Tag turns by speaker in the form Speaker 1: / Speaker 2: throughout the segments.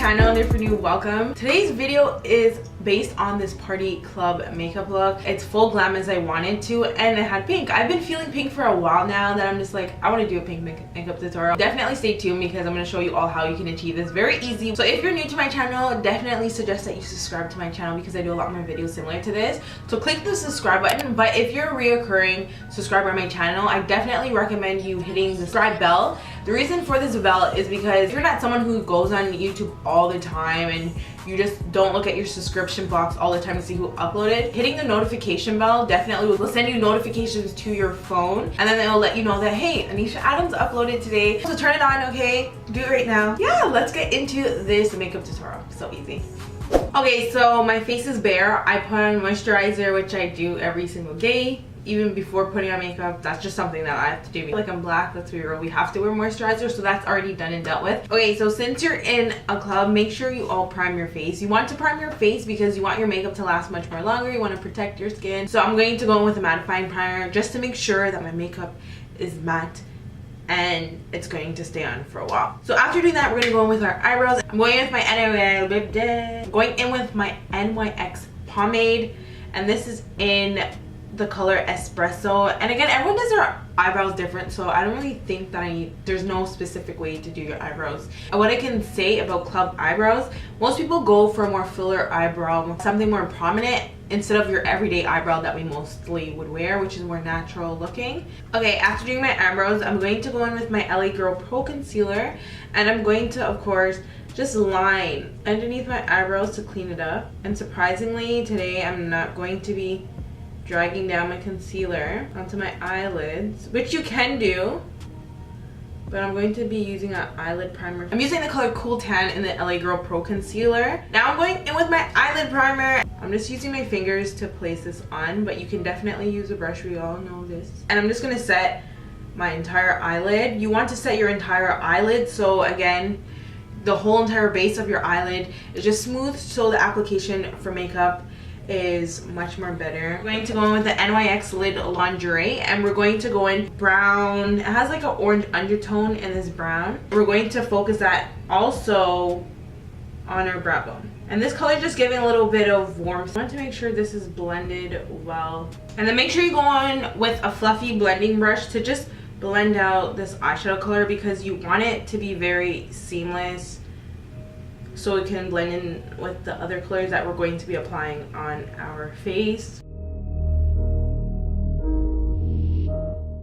Speaker 1: channel, and if you're new, welcome. Today's video is based on this party club makeup look. It's full glam as I wanted to, and it had pink. I've been feeling pink for a while now that I'm just like, I want to do a pink makeup tutorial. Definitely stay tuned because I'm going to show you all how you can achieve this very easy. So if you're new to my channel, definitely suggest that you subscribe to my channel because I do a lot more videos similar to this. So click the subscribe button, but if you're a reoccurring subscriber on my channel, I definitely recommend you hitting the subscribe bell. The reason for this bell is because if you're not someone who goes on YouTube all the time and you just don't look at your subscription box all the time to see who uploaded, hitting the notification bell definitely will send you notifications to your phone, and then it'll let you know that, hey, Annesha Adams uploaded today. So turn it on, okay? Do it right now. Yeah, let's get into this makeup tutorial. So easy. Okay, so my face is bare. I put on moisturizer, which I do every single day. Even before putting on makeup, that's just something that I have to do. Like, I'm black, let's be real, we have to wear moisturizer, so that's already done and dealt with. Okay, so since you're in a club, make sure you all prime your face. You want to prime your face because you want your makeup to last much more longer. You want to protect your skin. So I'm going to go in with a mattifying primer just to make sure that my makeup is matte and it's going to stay on for a while. So after doing that, we're going to go in with our eyebrows. I'm going in with my NYX pomade, and this is in the color Espresso. And again, everyone does their eyebrows different, so I don't really think that there's no specific way to do your eyebrows. And what I can say about club eyebrows, most people go for a more filler eyebrow, something more prominent instead of your everyday eyebrow that we mostly would wear, which is more natural looking. Okay, after doing my eyebrows, I'm going to go in with my LA Girl Pro Concealer, and I'm going to, of course, just line underneath my eyebrows to clean it up. And surprisingly, today I'm not going to be dragging down my concealer onto my eyelids, which you can do, but I'm going to be using an eyelid primer. I'm using the color Cool Tan in the LA Girl Pro Concealer. Now I'm going in with my eyelid primer. I'm just using my fingers to place this on, but you can definitely use a brush, we all know this. And I'm just gonna set my entire eyelid. You want to set your entire eyelid, so again, the whole entire base of your eyelid is just smooth, so the application for makeup is much more better. We're going to go in with the NYX Lid Lingerie, and we're going to go in brown. It has like an orange undertone in this brown. We're going to focus that also on our brow bone. And this color is just giving a little bit of warmth. I want to make sure this is blended well. And then make sure you go on with a fluffy blending brush to just blend out this eyeshadow color, because you want it to be very seamless, so it can blend in with the other colors that we're going to be applying on our face.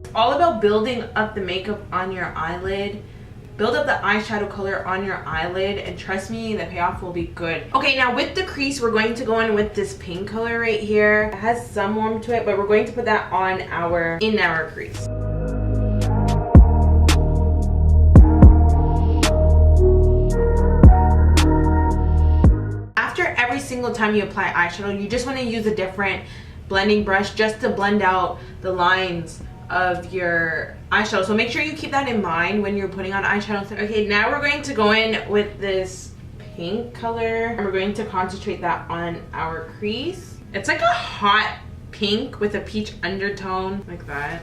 Speaker 1: It's all about building up the makeup on your eyelid. Build up the eyeshadow color on your eyelid, and trust me, the payoff will be good. Okay, now with the crease, we're going to go in with this pink color right here. It has some warmth to it, but we're going to put that on in our crease. Every single time you apply eyeshadow, you just want to use a different blending brush just to blend out the lines of your eyeshadow. So make sure you keep that in mind when you're putting on eyeshadow. Okay, now we're going to go in with this pink color, and we're going to concentrate that on our crease. It's like a hot pink with a peach undertone, like that.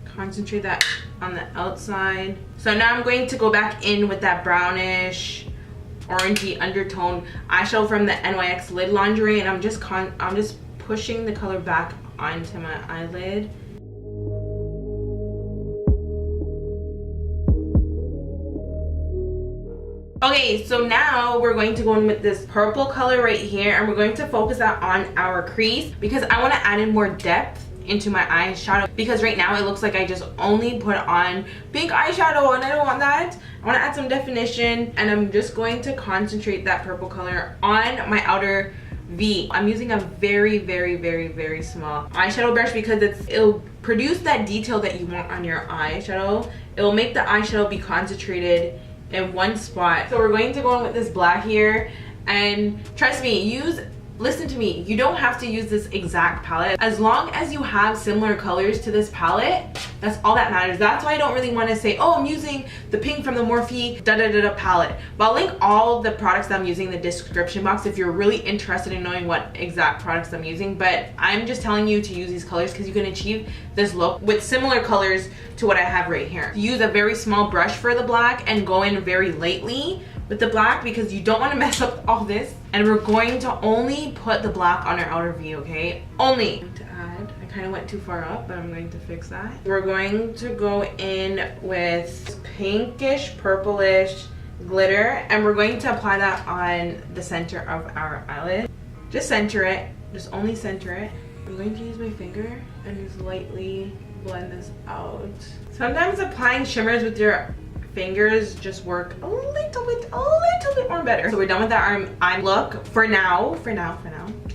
Speaker 1: Concentrate that on the outside. So now I'm going to go back in with that brownish orangey undertone eyeshadow from the NYX Lid Lingerie, and I'm just pushing the color back onto my eyelid. Okay, so now we're going to go in with this purple color right here, and we're going to focus that on our crease because I want to add in more depth into my eyeshadow, because right now it looks like I just only put on pink eyeshadow, and I don't want that. I want to add some definition, and I'm just going to concentrate that purple color on my outer V. I'm using a very, very, very, very small eyeshadow brush because it'll produce that detail that you want on your eyeshadow. It'll make the eyeshadow be concentrated in one spot. So we're going to go in with this black here, and trust me, listen to me, you don't have to use this exact palette. As long as you have similar colors to this palette, that's all that matters. That's why I don't really want to say, oh, I'm using the pink from the Morphe da-da-da-da palette. But I'll link all the products that I'm using in the description box if you're really interested in knowing what exact products I'm using. But I'm just telling you to use these colors because you can achieve this look with similar colors to what I have right here. Use a very small brush for the black and go in very lightly with the black because you don't want to mess up all this. And we're going to only put the black on our outer V, okay? Only. To add, I kind of went too far up, but I'm going to fix that. We're going to go in with pinkish, purplish glitter, and we're going to apply that on the center of our eyelid. Just center it. Just only center it. I'm going to use my finger and just lightly blend this out. Sometimes applying shimmers with your fingers just work a little bit more better. So we're done with that eye look for now.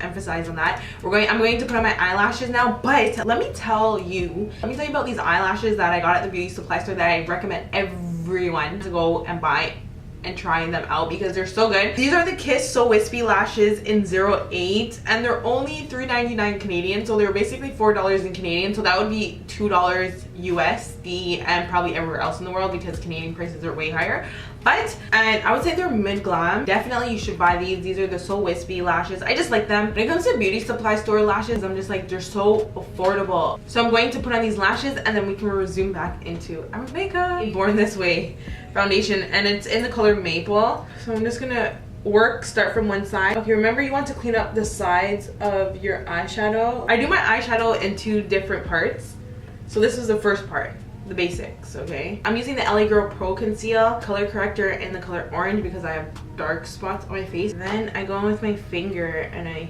Speaker 1: Emphasize on that. I'm going to put on my eyelashes now, but let me tell you about these eyelashes that I got at the beauty supply store that I recommend everyone to go and buy and trying them out because they're so good. These are the Kiss So Wispy lashes in 08 and they're only $3.99 Canadian, so they're basically $4 in Canadian, so that would be $2 USD and probably everywhere else in the world because Canadian prices are way higher. And I would say they're mid-glam. Definitely you should buy these. These are the So Wispy lashes. I just like them. When it comes to beauty supply store lashes, I'm just like, they're so affordable. So I'm going to put on these lashes and then we can resume back into our makeup. Born This Way foundation, and it's in the color Maple. So I'm just gonna start from one side. Okay, remember you want to clean up the sides of your eyeshadow. I do my eyeshadow in 2 different parts. So this is the first part, the basics, okay? I'm using the LA Girl Pro Conceal color corrector in the color orange because I have dark spots on my face. And then I go in with my finger and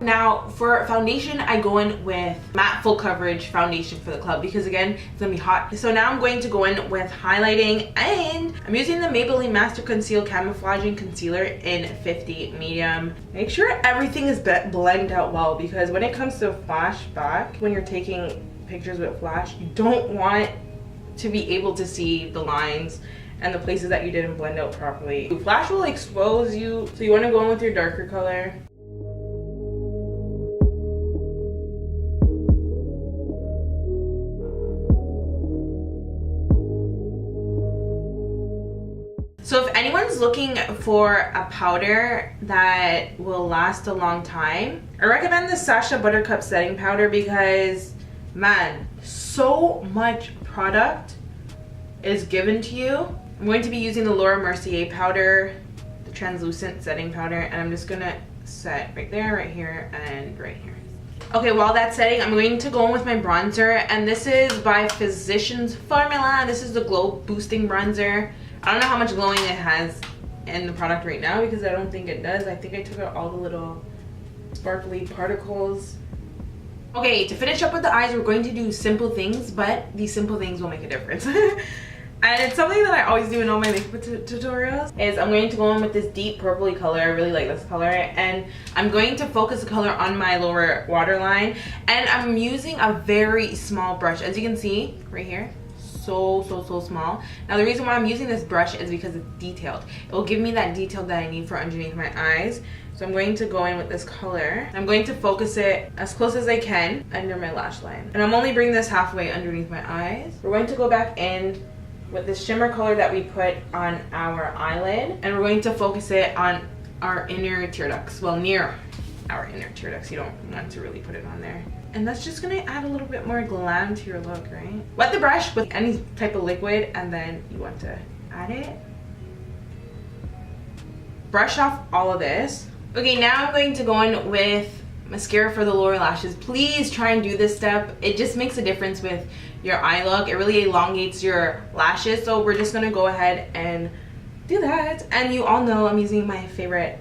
Speaker 1: Now for foundation, I go in with matte full coverage foundation for the club because again, it's gonna be hot. So now I'm going to go in with highlighting, and I'm using the Maybelline Master Conceal Camouflaging Concealer in 50 medium. Make sure everything is blended out well because when it comes to flashback, when you're taking pictures with flash, you don't want to be able to see the lines and the places that you didn't blend out properly. Flash will expose you, so you want to go in with your darker color. So if anyone's looking for a powder that will last a long time, I recommend the Sacha Buttercup Setting Powder because, man, so much product is given to you. I'm going to be using the Laura Mercier powder, the translucent setting powder, and I'm just gonna set right there, right here, and right here. Okay, while that's setting, I'm going to go in with my bronzer, and this is by Physicians Formula. This is the Glow Boosting Bronzer. I don't know how much glowing it has in the product right now because I don't think it does. I think I took out all the little sparkly particles. Okay, to finish up with the eyes, we're going to do simple things, but these simple things will make a difference. And it's something that I always do in all my makeup tutorials, is I'm going to go in with this deep purpley color. I really like this color, and I'm going to focus the color on my lower waterline, and I'm using a very small brush, as you can see right here. So small. Now the reason why I'm using this brush is because it's detailed. It will give me that detail that I need for underneath my eyes. So I'm going to go in with this color. I'm going to focus it as close as I can under my lash line. And I'm only bringing this halfway underneath my eyes. We're going to go back in with this shimmer color that we put on our eyelid. And we're going to focus it on our inner tear ducts. Well, near our inner tear ducts. You don't want to really put it on there. And that's just gonna add a little bit more glam to your look, right? Wet the brush with any type of liquid and then you want to add it. Brush off all of this. Okay, now I'm going to go in with mascara for the lower lashes. Please try and do this step. It just makes a difference with your eye look. It really elongates your lashes. So we're just gonna go ahead and do that. And you all know I'm using my favorite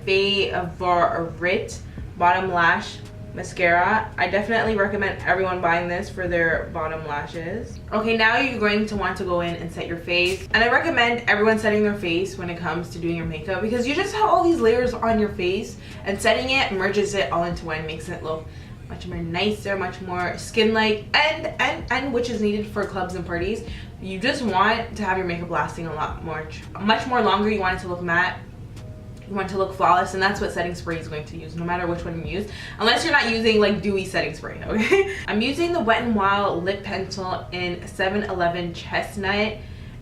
Speaker 1: bottom lash mascara. I definitely recommend everyone buying this for their bottom lashes. Okay, now you're going to want to go in and set your face. And I recommend everyone setting their face when it comes to doing your makeup because you just have all these layers on your face, and setting it merges it all into one, makes it look much more nicer, much more skin-like, and which is needed for clubs and parties. You just want to have your makeup lasting much more longer. You want it to look matte. You want to look flawless, and that's what setting spray is going to use, no matter which one you use, unless you're not using like dewy setting spray, okay? I'm using the Wet n Wild lip pencil in 7-Eleven Chestnut,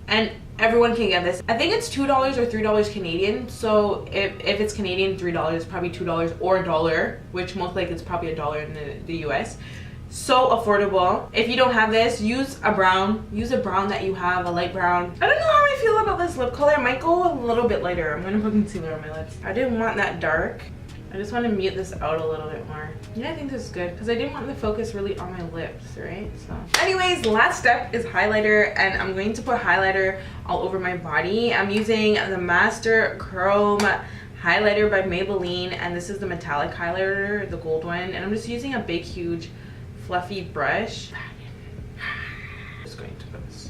Speaker 1: and everyone can get this. I think it's $2 or $3 Canadian, so if it's Canadian, $3, probably $2 or $1, which most likely it's probably $1 in the US. So affordable. If you don't have this, use a brown. Use a brown that you have, a light brown. I don't know how I feel about this lip color. I might go a little bit lighter. I'm gonna put concealer on my lips. I didn't want that dark. I just want to mute this out a little bit more. Yeah, I think this is good because I didn't want the focus really on my lips, right? So anyways, last step is highlighter, and I'm going to put highlighter all over my body. I'm using the Master Chrome highlighter by Maybelline, and this is the metallic highlighter, the gold one, and I'm just using a big huge fluffy brush. Just going to put this.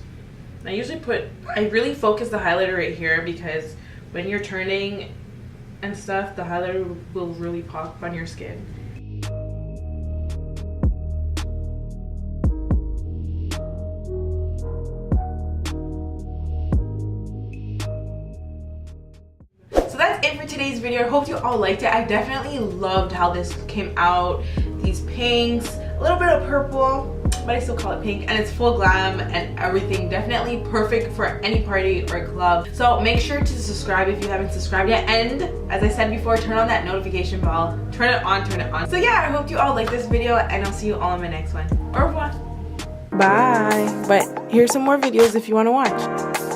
Speaker 1: I really focus the highlighter right here because when you're turning and stuff, the highlighter will really pop on your skin. So that's it for today's video. I hope you all liked it. I definitely loved how this came out. These pinks, a little bit of purple, but I still call it pink, and it's full glam and everything. Definitely perfect for any party or club. So make sure to subscribe if you haven't subscribed yet, and as I said before, turn on that notification bell. Turn it on, turn it on. So yeah, I hope you all like this video, and I'll see you all in my next one. Au revoir. Bye. But here's some more videos if you want to watch.